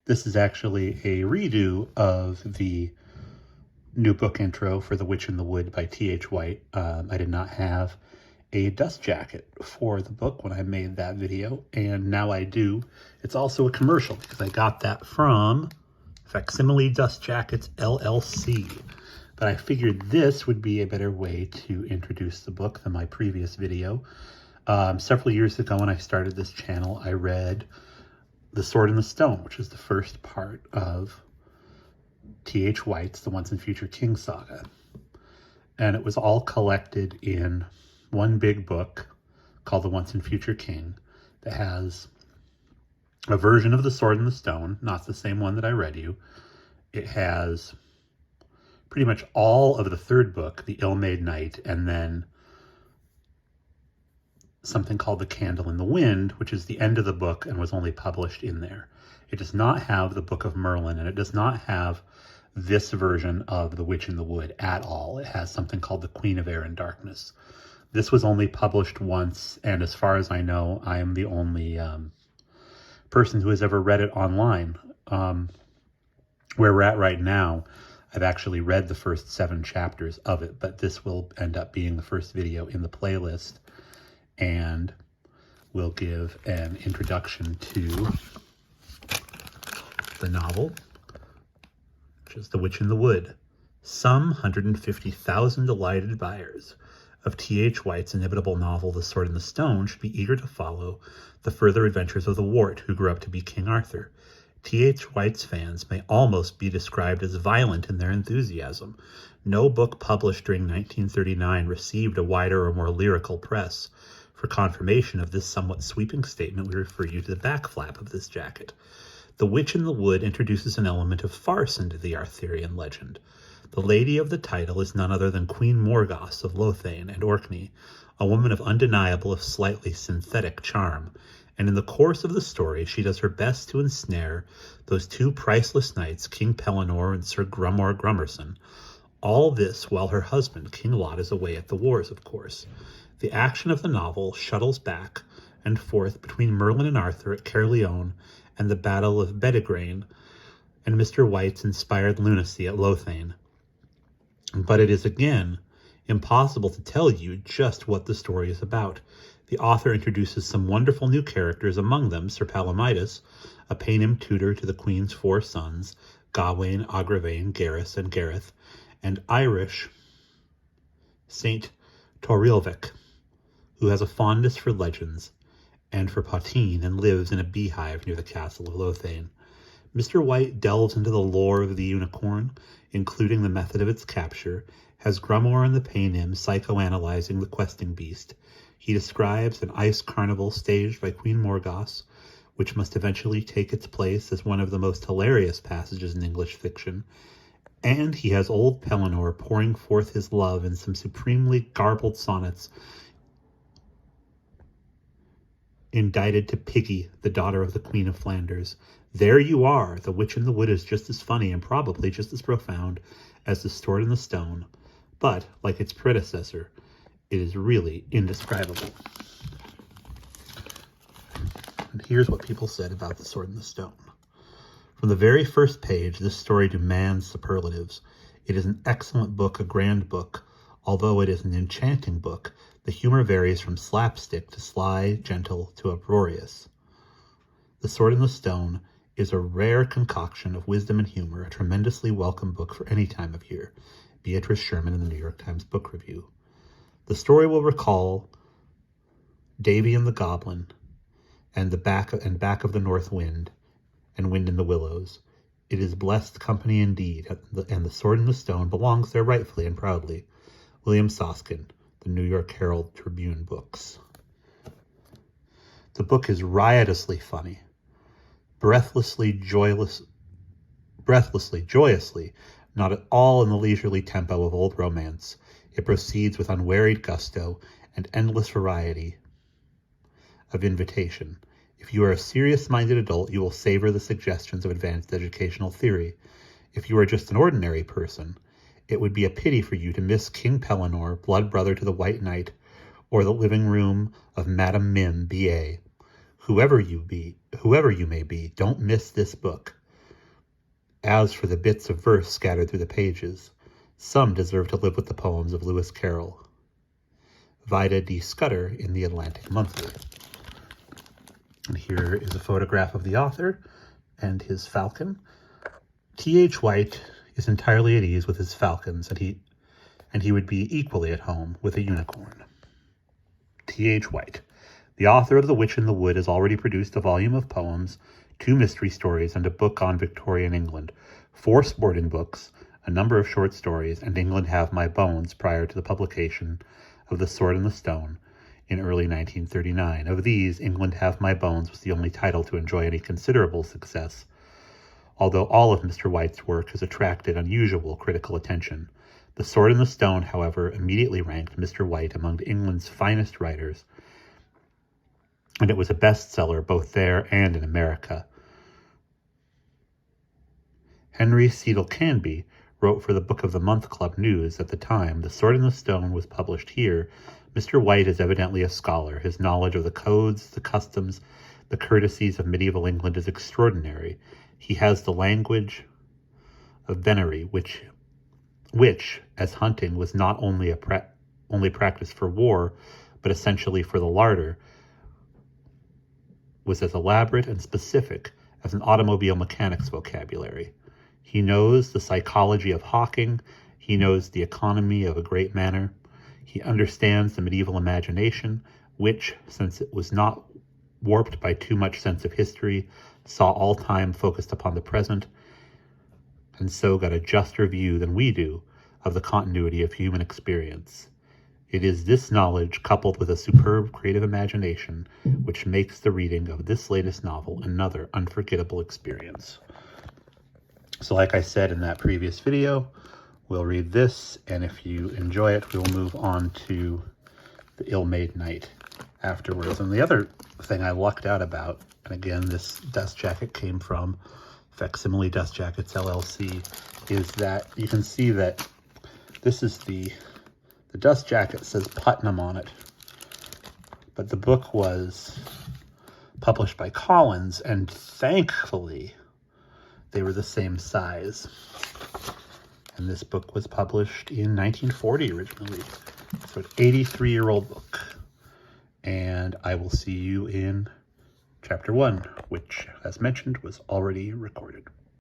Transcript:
This is actually a redo of the new book intro for The Witch in the Wood by T.H. White. I did not have a dust jacket for the book when I made that video, and now I do. It's also a commercial because I got that from Facsimile Dust Jackets LLC. But I figured this would be a better way to introduce the book than my previous video. Several years ago when I started this channel, I read The Sword and the Stone, which is the first part of T.H. White's The Once and Future King saga. And it was all collected in one big book called The Once and Future King that has a version of The Sword and the Stone, not the same one that I read you. It has pretty much all of the third book, The Ill-Made Knight, and then something called The Candle in the Wind, which is the end of the book and was only published in there. It does not have the Book of Merlin, and it does not have this version of The Witch in the Wood at all. It has something called The Queen of Air and Darkness. This was only published once, and as far as I know, I am the only person who has ever read it online. Where we're at right now, I've actually read the first 7 chapters of it, but this will end up being the first video in the playlist, and we'll give an introduction to the novel, which is The Witch in the Wood. Some 150,000 delighted buyers of T.H. White's inimitable novel, The Sword and the Stone, should be eager to follow the further adventures of the wart who grew up to be King Arthur. T.H. White's fans may almost be described as violent in their enthusiasm. No book published during 1939 received a wider or more lyrical press. For confirmation of this somewhat sweeping statement, we refer you to the back flap of this jacket. The Witch in the Wood introduces an element of farce into the Arthurian legend. The lady of the title is none other than Queen Morgause of Lothian and Orkney, a woman of undeniable if slightly synthetic charm, and in the course of the story she does her best to ensnare those two priceless knights, King Pellinore and Sir Grummore Grummerson. All this while her husband, King Lot, is away at the wars, of course. The action of the novel shuttles back and forth between Merlin and Arthur at Caerleon and the Battle of Bedegraine and Mr. White's inspired lunacy at Lothian. But it is, again, impossible to tell you just what the story is about. The author introduces some wonderful new characters, among them Sir Palomides, a Paynim tutor to the Queen's 4 sons, Gawain, Agravain, Gareth, and Irish Saint Torilvik, who has a fondness for legends and for poteen and lives in a beehive near the castle of Lothian. Mr. White delves into the lore of the unicorn, including the method of its capture, has Grummore and the Paynim psychoanalyzing the questing beast. He describes an ice carnival staged by Queen Morgause, which must eventually take its place as one of the most hilarious passages in English fiction, and he has old Pellinore pouring forth his love in some supremely garbled sonnets indited to Piggy, the daughter of the Queen of Flanders. There you are. The Witch in the Wood is just as funny and probably just as profound as The Sword and the Stone, but, like its predecessor, it is really indescribable. And here's what people said about The Sword and the Stone. From the very first page, this story demands superlatives. It is an excellent book, a grand book. Although it is an enchanting book, the humor varies from slapstick to sly, gentle, to uproarious. The Sword and the Stone is a rare concoction of wisdom and humor, a tremendously welcome book for any time of year. Beatrice Sherman in the New York Times Book Review. The story will recall Davy and the Goblin, and back of the North Wind, and Wind in the Willows. It is blessed company indeed, and the Sword and the Stone belongs there rightfully and proudly. William Soskin, the New York Herald Tribune Books. The book is riotously funny, breathlessly, joyously, not at all in the leisurely tempo of old romance. It proceeds with unwearied gusto and endless variety of invitation. If you are a serious-minded adult, you will savor the suggestions of advanced educational theory. If you are just an ordinary person, it would be a pity for you to miss King Pellinore, blood brother to the White Knight, or the living room of Madame Mim, B.A. Whoever you may be, don't miss this book. As for the bits of verse scattered through the pages, some deserve to live with the poems of Lewis Carroll. Vida D. Scudder in the Atlantic Monthly. And here is a photograph of the author and his falcon. T.H. White is entirely at ease with his falcons, and he would be equally at home with a unicorn. T.H. White, the author of The Witch in the Wood, has already produced a volume of poems, 2 mystery stories, and a book on Victorian England, 4 sporting books, a number of short stories, and England Have My Bones prior to the publication of The Sword and the Stone in early 1939. Of these, England Have My Bones was the only title to enjoy any considerable success, although all of Mr. White's work has attracted unusual critical attention. The Sword and the Stone, however, immediately ranked Mr. White among England's finest writers, and it was a bestseller both there and in America. Henry Cecil Canby wrote for the Book of the Month Club News at the time The Sword and the Stone was published here. Mr. White is evidently a scholar. His knowledge of the codes, the customs, the courtesies of medieval England is extraordinary. He has the language of venery, which, as hunting was not only only practiced for war, but essentially for the larder, was as elaborate and specific as an automobile mechanic's vocabulary. He knows the psychology of hawking. He knows the economy of a great manor. He understands the medieval imagination, which, since it was not warped by too much sense of history, saw all time focused upon the present, and so got a juster view than we do of the continuity of human experience. It is this knowledge, coupled with a superb creative imagination, which makes the reading of this latest novel another unforgettable experience. So like I said in that previous video, we'll read this, and if you enjoy it, we'll move on to The Ill-Made Knight afterwards. And the other thing I lucked out about, and again, this dust jacket came from Facsimile Dust Jackets LLC, is that you can see that this is the dust jacket says Putnam on it, but the book was published by Collins, and thankfully they were the same size. And this book was published in 1940 originally. So an 83-year-old book. And I will see you in chapter 1, which, as mentioned, was already recorded.